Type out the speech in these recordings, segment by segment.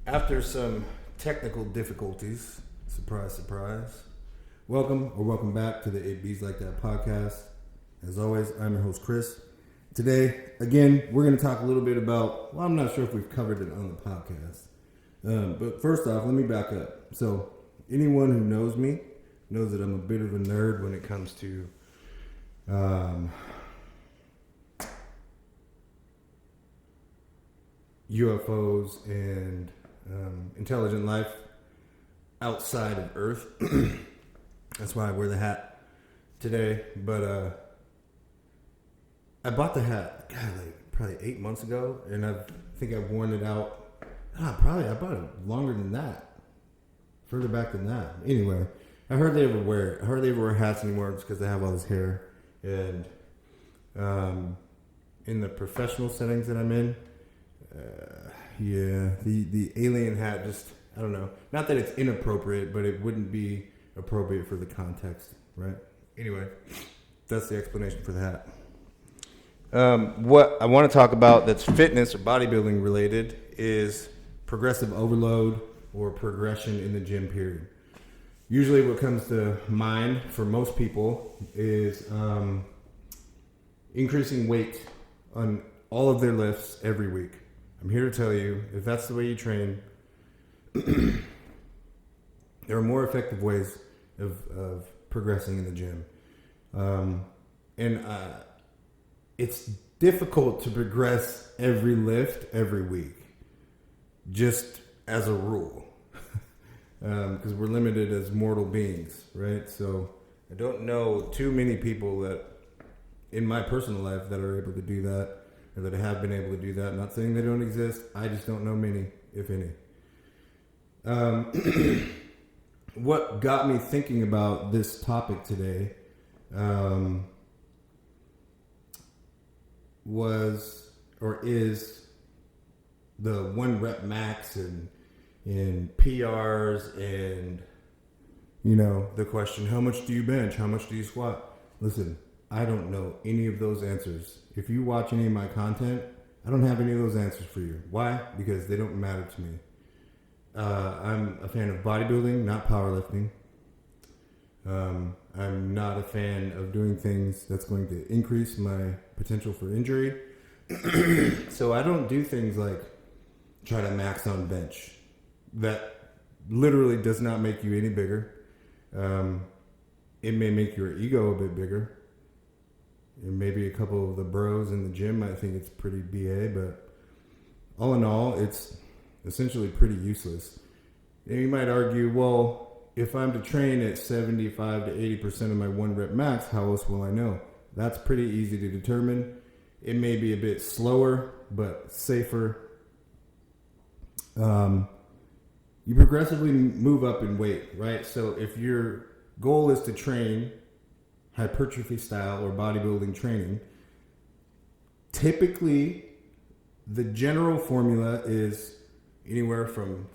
After some technical difficulties, surprise, surprise, welcome back to the It Bees Like That podcast. As always, I'm your host, Chris. Today, again, we're going to talk a little bit about, I'm not sure if we've covered it on the podcast. But first off, let me back up. So, anyone who knows me knows that I'm a bit of a nerd when it comes to UFOs and intelligent life outside of Earth. That's why I wear the hat today. But I bought the hat, probably 8 months ago, and I think I've worn it out. I bought it longer than that, further back than that. Anyway, I hardly ever wear it. I hardly ever wear hats anymore just because I have all this hair. And in the professional settings that I'm in, the alien hat just, I don't know. Not that it's inappropriate, but it wouldn't be appropriate for the context, right? Anyway, that's the explanation for the hat. What I want to talk about that's fitness or bodybuilding related is progressive overload or progression in the gym period. Usually what comes to mind for most people is increasing weight on all of their lifts every week. I'm here to tell you, if that's the way you train, there are more effective ways of progressing in the gym. It's difficult to progress every lift every week, just as a rule, because we're limited as mortal beings, right? So I don't know too many people that, in my personal life, that are able to do that, or that have been able to do that. I'm not saying they don't exist. I just don't know many, if any. What got me thinking about this topic today was, or is, the 1 rep max and PRs and, the question, how much do you bench? How much do you squat? Listen, I don't know any of those answers. If you watch any of my content, I don't have any of those answers for you. Why? Because they don't matter to me. I'm a fan of bodybuilding, not powerlifting. I'm not a fan of doing things that's going to increase my potential for injury. So I don't do things like try to max on bench. That literally does not make you any bigger. It may make your ego a bit bigger. And maybe a couple of the bros in the gym might think it's pretty BA, but all in all, it's essentially pretty useless. And you might argue, well, if I'm to train at 75 to 80% of my 1 rep max, how else will I know? That's pretty easy to determine. It may be a bit slower, but safer. You progressively move up in weight, right? So if your goal is to train hypertrophy style or bodybuilding training, typically the general formula is anywhere from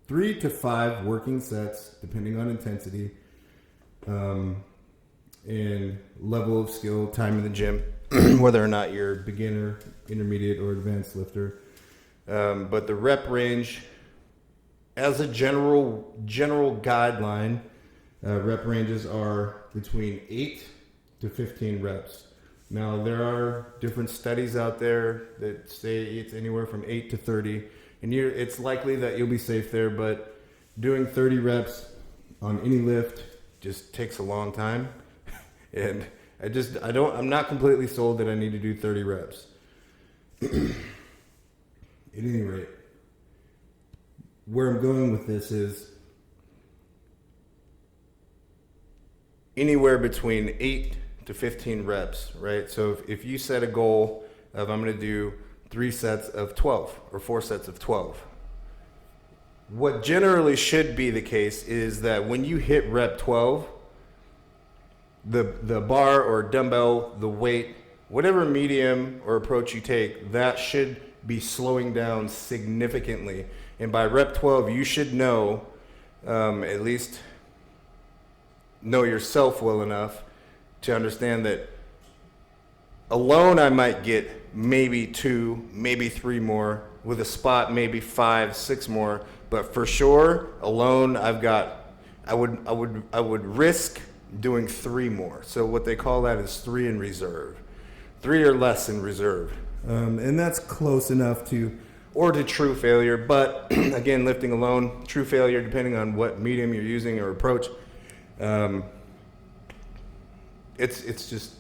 3 to 5 working sets, depending on intensity and level of skill, time in the gym, whether or not you're beginner, intermediate, or advanced lifter. But the rep range, as a general guideline, rep ranges are between 8 to 15 reps. Now, there are different studies out there that say it's anywhere from 8 to 30. And it's likely that you'll be safe there, but doing 30 reps on any lift just takes a long time. And I'm not completely sold that I need to do 30 reps. At any rate, where I'm going with this is anywhere between 8 to 15 reps, right? So if you set a goal of I'm going to do 3 sets of 12 or 4 sets of 12, what generally should be the case is that when you hit rep 12, the bar or dumbbell, the weight, whatever medium or approach you take, that should be slowing down significantly. And by rep 12, you should know, at least know yourself well enough to understand that alone I might get maybe 2, maybe 3 more. With a spot, maybe 5, 6 more. But for sure, alone, I would risk doing 3 more. So what they call that is 3 in reserve, 3 or less in reserve, and that's close enough to true failure. But again, lifting alone, true failure, depending on what medium you're using or approach. It's just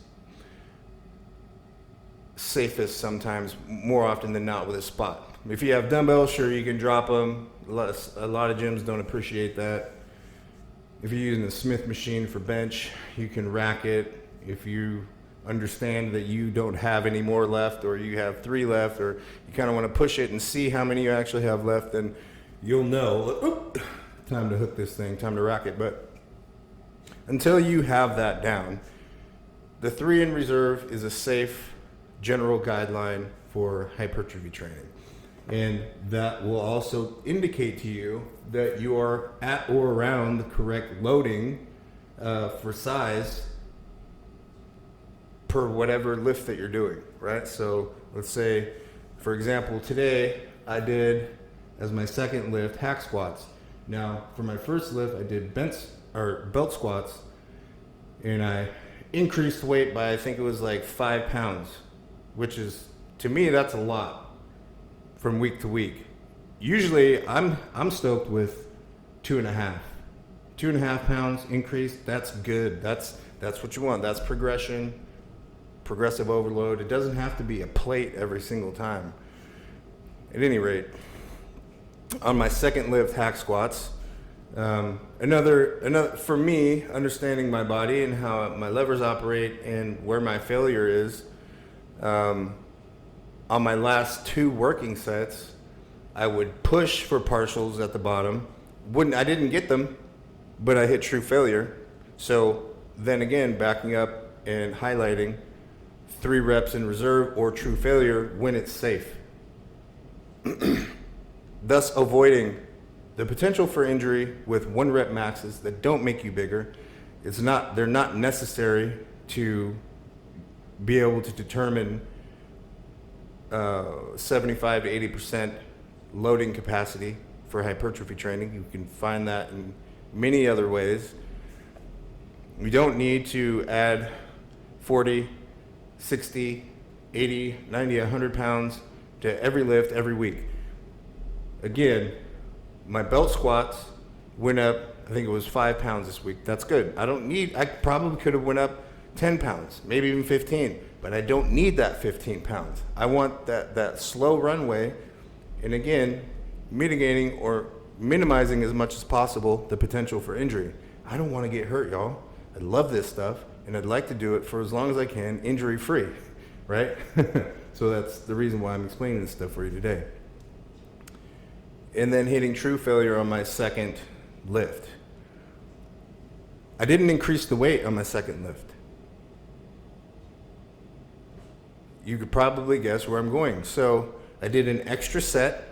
safest sometimes, more often than not, with a spot. If you have dumbbells, sure, you can drop them. A lot of gyms don't appreciate that. If you're using a Smith machine for bench, you can rack it. If you understand that you don't have any more left, or you have 3 left, or you kind of want to push it and see how many you actually have left, then you'll know, time to hook this thing, time to rack it. But until you have that down, the 3 in reserve is a safe general guideline for hypertrophy training. And that will also indicate to you that you are at or around the correct loading for size per whatever lift that you're doing, right? So let's say, for example, today I did, as my second lift, hack squats. Now, for my first lift, I did belt squats, and I increased weight by, I think it was like 5 pounds, which is, to me, that's a lot from week to week. Usually I'm stoked with 2.5 pounds increase. That's good. That's what you want. That's progressive overload. It doesn't have to be a plate every single time. At any rate, on my second lift, hack squats, another for me, understanding my body and how my levers operate and where my failure is, on my last 2 working sets, I would push for partials at the bottom. I didn't get them, but I hit true failure. So then again, backing up and highlighting 3 reps in reserve or true failure when it's safe. Thus avoiding the potential for injury with 1 rep maxes that don't make you bigger. They're not necessary to be able to determine 75 to 80% loading capacity for hypertrophy training. You can find that in many other ways. You don't need to add 40, 60, 80, 90, 100 pounds to every lift every week. Again, my belt squats went up, I think it was 5 pounds this week. That's good. I probably could have went up 10 pounds, maybe even 15, but I don't need that 15 pounds. I want that slow runway, and again, mitigating or minimizing as much as possible the potential for injury. I don't want to get hurt, y'all. I love this stuff, and I'd like to do it for as long as I can, injury-free, right? So that's the reason why I'm explaining this stuff for you today. And then hitting true failure on my second lift. I didn't increase the weight on my second lift. You could probably guess where I'm going. So I did an extra set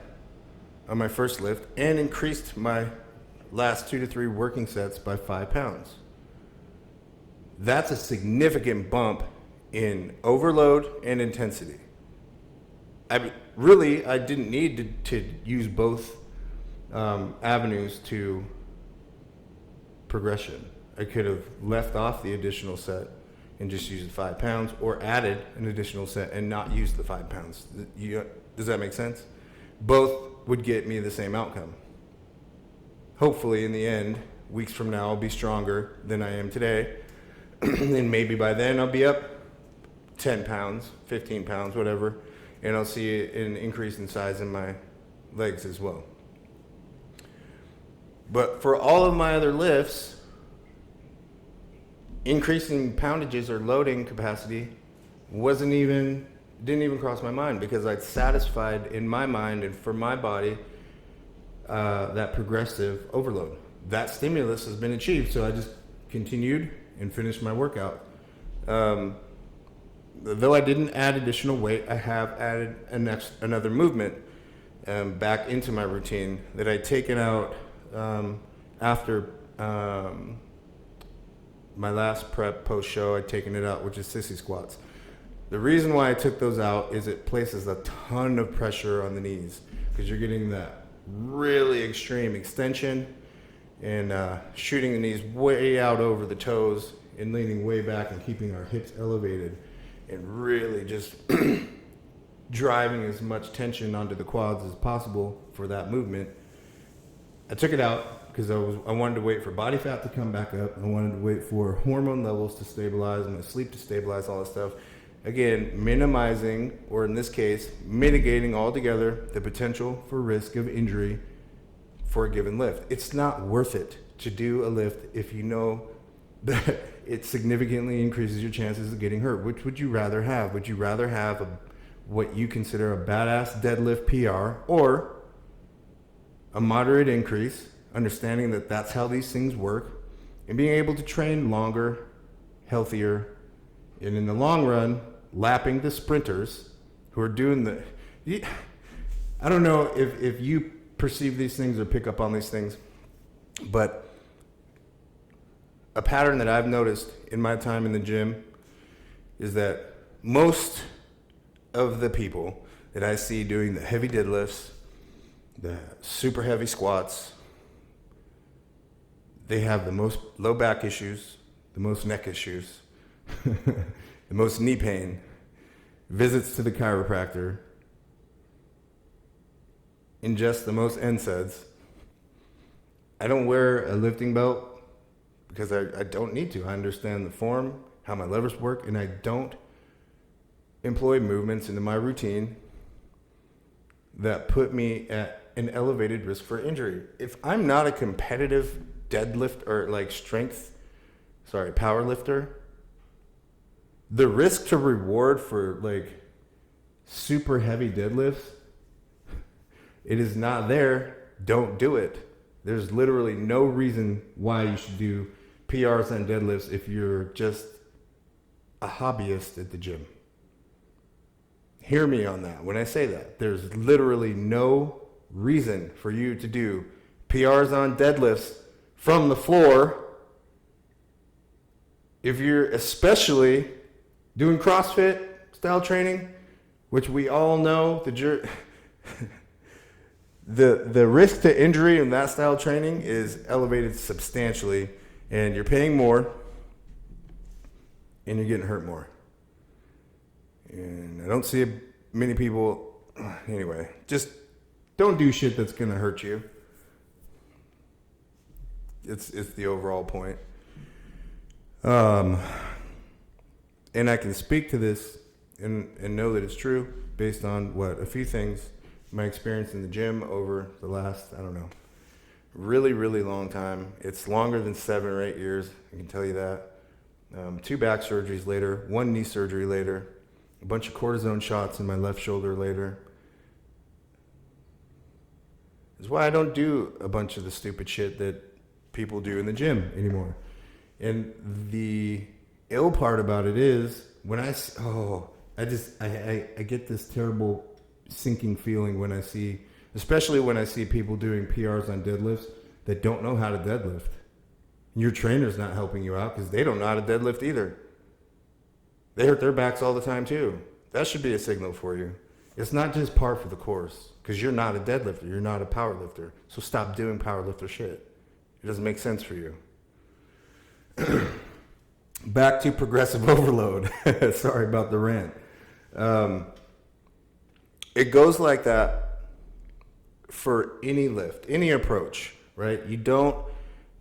on my first lift and increased my last 2 to 3 working sets by 5 pounds. That's a significant bump in overload and intensity. I didn't need to use both avenues to progression. I could have left off the additional set and just used the 5 pounds, or added an additional set and not used the 5 pounds. Does that make sense? Both would get me the same outcome. Hopefully, in the end, weeks from now, I'll be stronger than I am today. And maybe by then I'll be up 10 pounds, 15 pounds, whatever, and I'll see an increase in size in my legs as well. But for all of my other lifts, increasing poundages or loading capacity didn't even cross my mind, because I'd satisfied in my mind and for my body that progressive overload. That stimulus has been achieved, so I just continued and finished my workout. Though I didn't add additional weight, I have added another movement back into my routine that I'd taken out after my last prep post-show. I'd taken it out, which is sissy squats. The reason why I took those out is it places a ton of pressure on the knees because you're getting that really extreme extension and shooting the knees way out over the toes and leaning way back and keeping our hips elevated and really just driving as much tension onto the quads as possible for that movement. I took it out because I wanted to wait for body fat to come back up. I wanted to wait for hormone levels to stabilize and my sleep to stabilize, all that stuff. Again, minimizing, or in this case, mitigating altogether the potential for risk of injury for a given lift. It's not worth it to do a lift if you know that it significantly increases your chances of getting hurt. Which would you rather have? Would you rather have what you consider a badass deadlift PR or a moderate increase, understanding that that's how these things work, and being able to train longer, healthier, and in the long run, lapping the sprinters who are doing I don't know if you perceive these things or pick up on these things, but a pattern that I've noticed in my time in the gym is that most of the people that I see doing the heavy deadlifts, the super heavy squats, they have the most low back issues, the most neck issues, the most knee pain, visits to the chiropractor, ingest the most NSAIDs. I don't wear a lifting belt because I don't need to. I understand the form, how my levers work, and I don't employ movements into my routine that put me at an elevated risk for injury. If I'm not a competitive deadlift or power lifter, the risk to reward for super heavy deadlifts, it is not there. Don't do it. There's literally no reason why you should do PRs on deadlifts if you're just a hobbyist at the gym. Hear me on that. When I say that, there's literally no reason for you to do PRs on deadlifts from the floor if you're especially doing CrossFit style training, which we all know the risk to injury in that style training is elevated substantially, and you're paying more and you're getting hurt more. And I don't see many people, anyway, just don't do shit that's going to hurt you. It's the overall point. And I can speak to this and know that it's true based on a few things, my experience in the gym over the last, really, really long time. It's longer than 7 or 8 years, I can tell you that. 2 back surgeries later, 1 knee surgery later, a bunch of cortisone shots in my left shoulder later. That's why I don't do a bunch of the stupid shit that people do in the gym anymore. And the ill part about it is when I get this terrible sinking feeling when I see, especially when I see people doing PRs on deadlifts that don't know how to deadlift. Your trainer's not helping you out because they don't know how to deadlift either. They hurt their backs all the time too. That should be a signal for you. It's not just par for the course because you're not a deadlifter. You're not a power lifter. So stop doing power lifter shit. It doesn't make sense for you. Back to progressive overload. Sorry about the rant. It goes like that for any lift, any approach, right?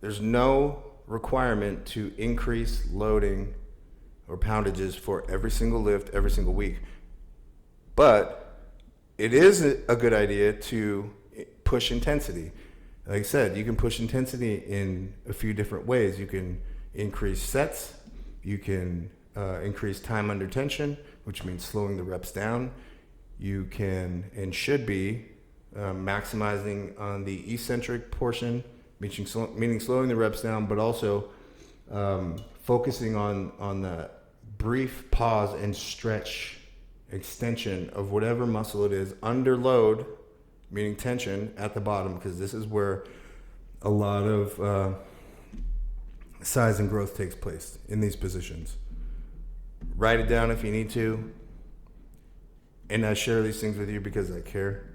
There's no requirement to increase loading or poundages for every single lift, every single week. But it is a good idea to push intensity. Like I said, you can push intensity in a few different ways. You can increase sets. You can increase time under tension, which means slowing the reps down. You can and should be maximizing on the eccentric portion, meaning slowing the reps down, but also focusing on the brief pause and stretch extension of whatever muscle it is under load, meaning tension at the bottom, because this is where a lot of size and growth takes place in these positions. Write it down if you need to. And I share these things with you because I care.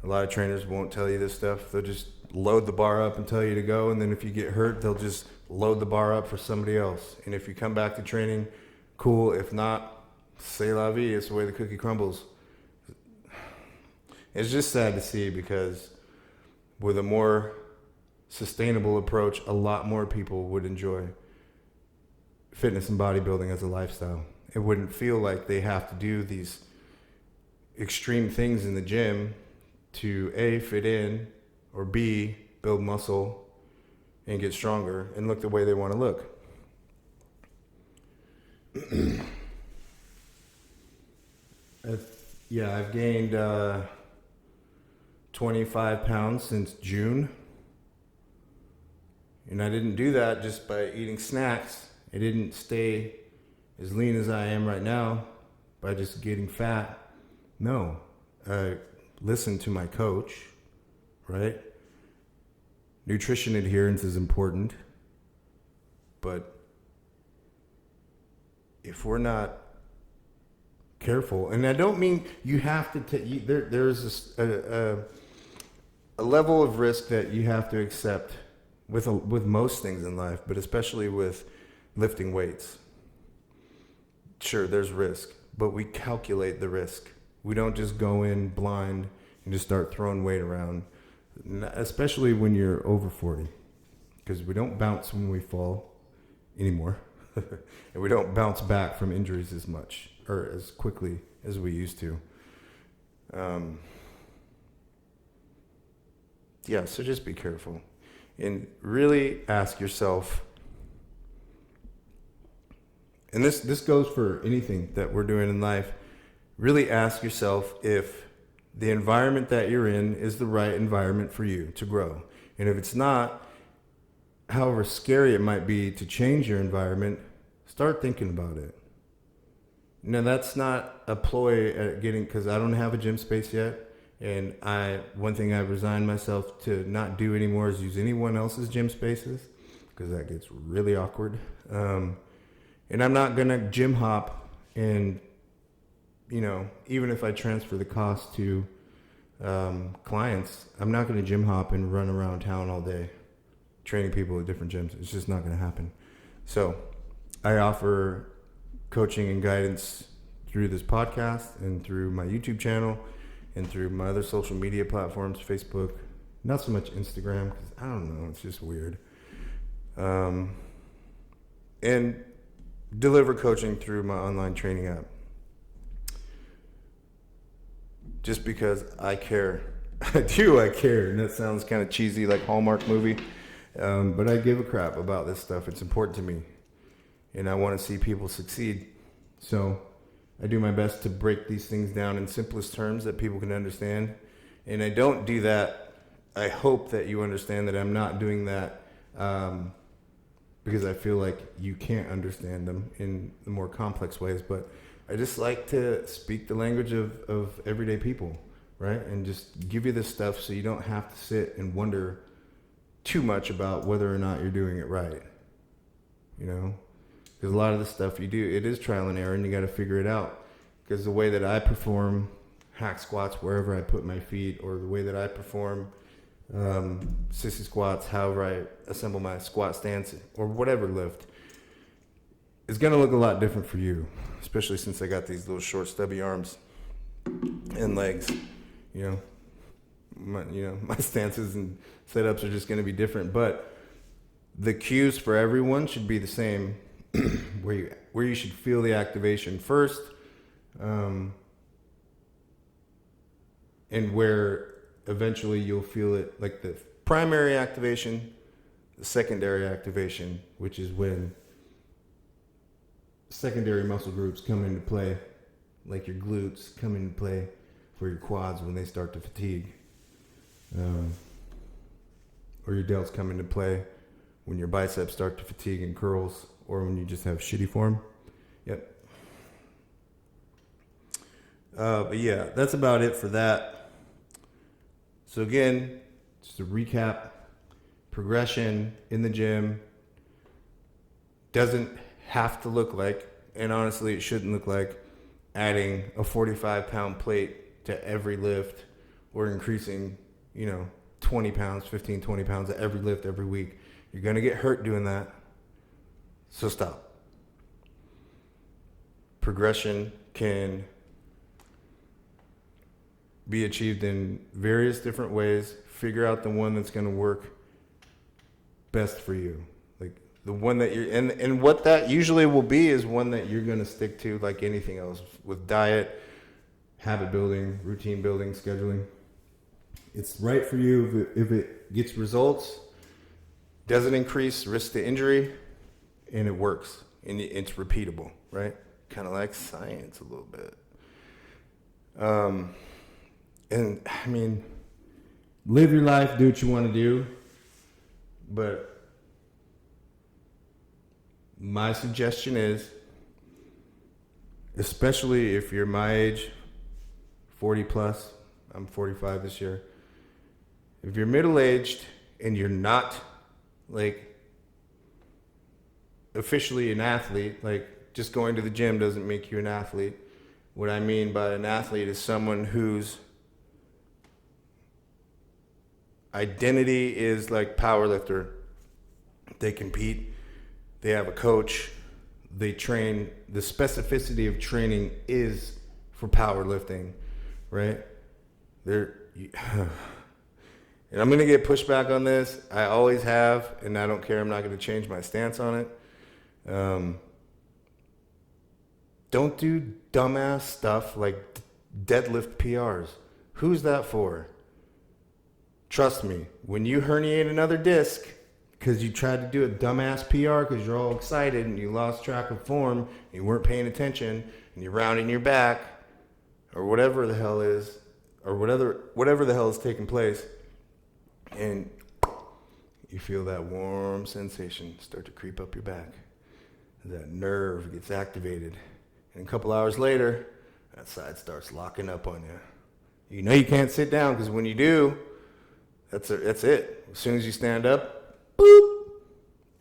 A lot of trainers won't tell you this stuff. They'll just load the bar up and tell you to go. And then if you get hurt, they'll just load the bar up for somebody else. And if you come back to training, cool. If not, c'est la vie. It's the way the cookie crumbles. It's just sad to see, because with a more sustainable approach, a lot more people would enjoy fitness and bodybuilding as a lifestyle. It wouldn't feel like they have to do these extreme things in the gym to A, fit in, or B, build muscle and get stronger and look the way they want to look. I've gained 25 pounds since June. And I didn't do that just by eating snacks. I didn't stay as lean as I am right now by just getting fat. No, I listened to my coach, right? Nutrition adherence is important, but if we're not careful, and I don't mean you have to take, there's a level of risk that you have to accept with most things in life, but especially with lifting weights. Sure, there's risk, but we calculate the risk. We don't just go in blind and just start throwing weight around, especially when you're over 40, because we don't bounce when we fall anymore. And we don't bounce back from injuries as much or as quickly as we used to. So just be careful and really ask yourself, and this goes for anything that we're doing in life, really ask yourself if the environment that you're in is the right environment for you to grow. And if it's not, however scary it might be to change your environment, start thinking about it. Now, that's not a ploy at getting, because I don't have a gym space yet. And one thing I've resigned myself to not do anymore is use anyone else's gym spaces, because that gets really awkward. And I'm not going to gym hop, and, even if I transfer the cost to clients, I'm not going to gym hop and run around town all day training people at different gyms. It's just not going to happen. So I offer coaching and guidance through this podcast and through my YouTube channel and through my other social media platforms, Facebook, not so much Instagram, because I don't know, it's just weird. And deliver coaching through my online training app. Just because I care. I care. And that sounds kind of cheesy, like Hallmark movie. But I give a crap about this stuff. It's important to me. And I want to see people succeed. So I do my best to break these things down in simplest terms that people can understand. And I don't do that. I hope that you understand that I'm not doing that because I feel like you can't understand them in the more complex ways. But I just like to speak the language of everyday people, right? And just give you this stuff so you don't have to sit and wonder too much about whether or not you're doing it right, Because a lot of the stuff you do, it is trial and error, and you got to figure it out. Because the way that I perform hack squats wherever I put my feet, or the way that I perform sissy squats, however I assemble my squat stance, or whatever lift, is going to look a lot different for you, especially since I got these little short, stubby arms and legs. My stances and setups are just going to be different, but the cues for everyone should be the same. where you should feel the activation first, and where eventually you'll feel it, like the primary activation, the secondary activation, which is when secondary muscle groups come into play, like your glutes come into play for your quads when they start to fatigue, or your delts come into play when your biceps start to fatigue and curls, or when you just have shitty form. Yep. But yeah, that's about it for that. So again, just to recap, progression in the gym doesn't have to look like, and honestly it shouldn't look like, adding a 45-pound plate to every lift or increasing, 20 pounds, 15, 20 pounds at every lift every week. You're going to get hurt doing that. So stop. Progression can be achieved in various different ways. Figure out the one that's going to work best for you. Like the one that you're, and what that usually will be is one that you're going to stick to, like anything else with diet, habit building, routine building, scheduling. It's right for you if it gets results, doesn't increase risk to injury, and it works, and it's repeatable, right? Kind of like science a little bit. And I mean, live your life, do what you want to do, but my suggestion is, especially if you're my age, 40 plus, I'm 45 this year. If you're middle-aged and you're not like officially an athlete, like just going to the gym doesn't make you an athlete. What I mean by an athlete is someone whose identity is like powerlifter. They compete, they have a coach, they train. The specificity of training is for powerlifting, right? And I'm going to get pushback on this. I always have, and I don't care. I'm not going to change my stance on it. Don't do dumbass stuff like deadlift PRs. Who's that for? Trust me, when you herniate another disc because you tried to do a dumbass PR because you're all excited and you lost track of form, and you weren't paying attention, and you're rounding your back, or whatever the hell is, or whatever the hell is taking place, and you feel that warm sensation start to creep up your back. That nerve gets activated. And a couple hours later, that side starts locking up on you. You know you can't sit down because when you do, that's it. As soon as you stand up, boop, you're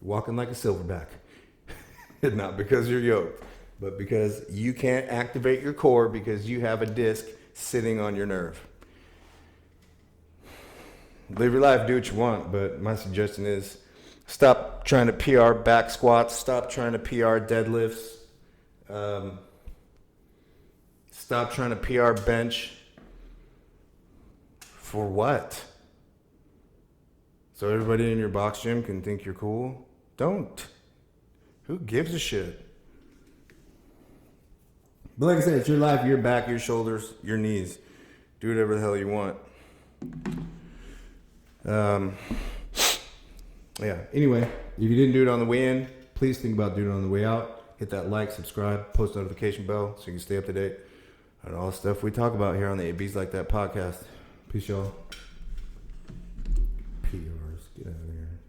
walking like a silverback. Not because you're yoked, but because you can't activate your core because you have a disc sitting on your nerve. Live your life, do what you want, but my suggestion is stop trying to PR back squats, stop trying to PR deadlifts, stop trying to PR bench. For what? So everybody in your box gym can think you're cool? Don't. Who gives a shit? But like I said, it's your life, your back, your shoulders, your knees. Do whatever the hell you want. Yeah, anyway, if you didn't do it on the way in, please think about doing it on the way out. Hit that like, subscribe, post notification bell so you can stay up to date on all the stuff we talk about here on the ABs Like That podcast. Peace, y'all. PRs, get out of here.